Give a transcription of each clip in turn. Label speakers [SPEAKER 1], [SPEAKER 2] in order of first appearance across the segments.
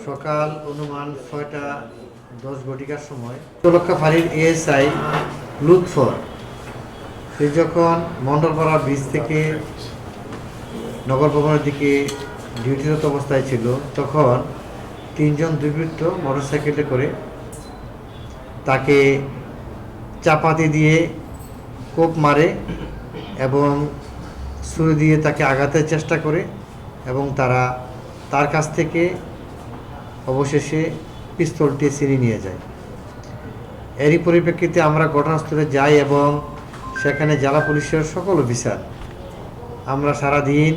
[SPEAKER 1] সকাল অনুমান ৬টা ১০ ঘটিকার সময় উপলক্ষা ফাঁড়ির এএসআই লুৎফর সে যখন মণ্ডলপাড়া ব্রিজ থেকে নগর ভবনের দিকে ডিউটিরত অবস্থায় ছিল, তখন তিনজন দুর্বৃত্ত মোটরসাইকেলে করে তাকে চাপাতি দিয়ে কোপ মারে এবং ছুরি দিয়ে তাকে আঘাতের চেষ্টা করে এবং তার কাছ থেকে অবশেষে পিস্তলটি ছিনিয়ে নিয়ে যায়। এরই পরিপ্রেক্ষিতে আমরা ঘটনাস্থলে যাই এবং সেখানে জেলা পুলিশের সকল অফিসার আমরা সারাদিন,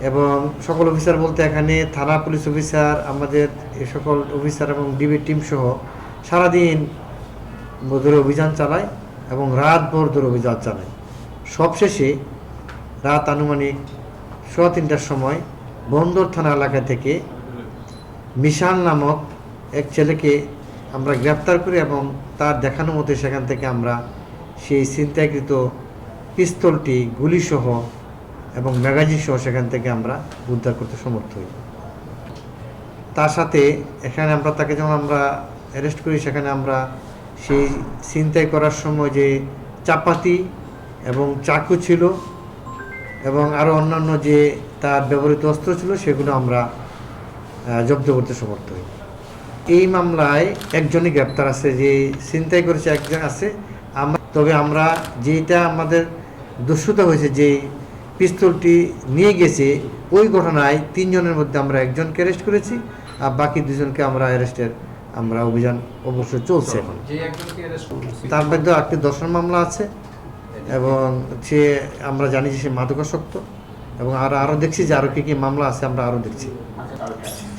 [SPEAKER 1] এবং সকল অফিসার বলতে এখানে থানা পুলিশ অফিসার, আমাদের এ সকল অফিসার এবং ডিবি টিম সহ সারাদিন ধরে অভিযান চালায় এবং রাত ভোর ধরে অভিযান চালায়। সবশেষে রাত আনুমানিক 3:15টার সময় বন্দর থানা এলাকা থেকে মিশাল নামক এক ছেলেকে আমরা গ্রেপ্তার করি এবং তার দেখানো মতো সেখান থেকে আমরা সেই ছিনতাইকৃত পিস্তলটি গুলিসহ এবং ম্যাগাজিন সহ সেখান থেকে আমরা উদ্ধার করতে সমর্থ হই। তার সাথে এখানে আমরা তাকে যখন আমরা অ্যারেস্ট করি, সেখানে আমরা সেই ছিনতাই করার সময় যে চাপাতি এবং চাকু ছিল এবং আরও অন্যান্য যে তার ব্যবহৃত অস্ত্র ছিল সেগুলো আমরা জব্দ করতে সমর্থ হই। এই মামলায় একজনই গ্রেপ্তার আছে, যে ছিনতাই করেছে একজন আছে। তবে আমরা যেটা আমাদের দস্যুতা হয়েছে, যে পিস্তলটি নিয়ে গেছে, ওই ঘটনায় 3 জনের মধ্যে আমরা একজনকে অ্যারেস্ট করেছি আর বাকি 2 জনকে আমরা আমরা অভিযান অবশ্যই চলছে। এখন তার মধ্যে একটি দর্শন মামলা আছে এবং সে আমরা জানি যে সে মাদকাসক্ত, এবং আরও দেখছি যে আরও কী মামলা আছে আমরা আরও দেখছি।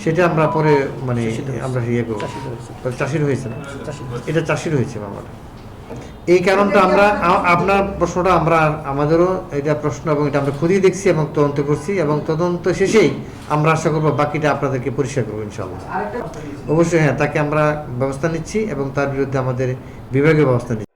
[SPEAKER 1] সেটা আমরা পরে আমরা ইয়ে করবো। চাষির হয়েছে না, এটা চাষির হয়েছে মামলাটা। এই কারণটা আমরা আপনার প্রশ্নটা আমাদেরও এটা প্রশ্ন, এবং এটা আমরা খুঁজে দেখছি এবং তদন্ত করছি, এবং তদন্ত শেষেই আমরা আশা করবো বাকিটা আপনাদেরকে পরিষ্কার করবো ইনশাআল্লাহ। অবশ্যই হ্যাঁ, তাকে আমরা ব্যবস্থা নিচ্ছি এবং তার বিরুদ্ধে আমাদের বিভাগীয় ব্যবস্থা নিচ্ছি।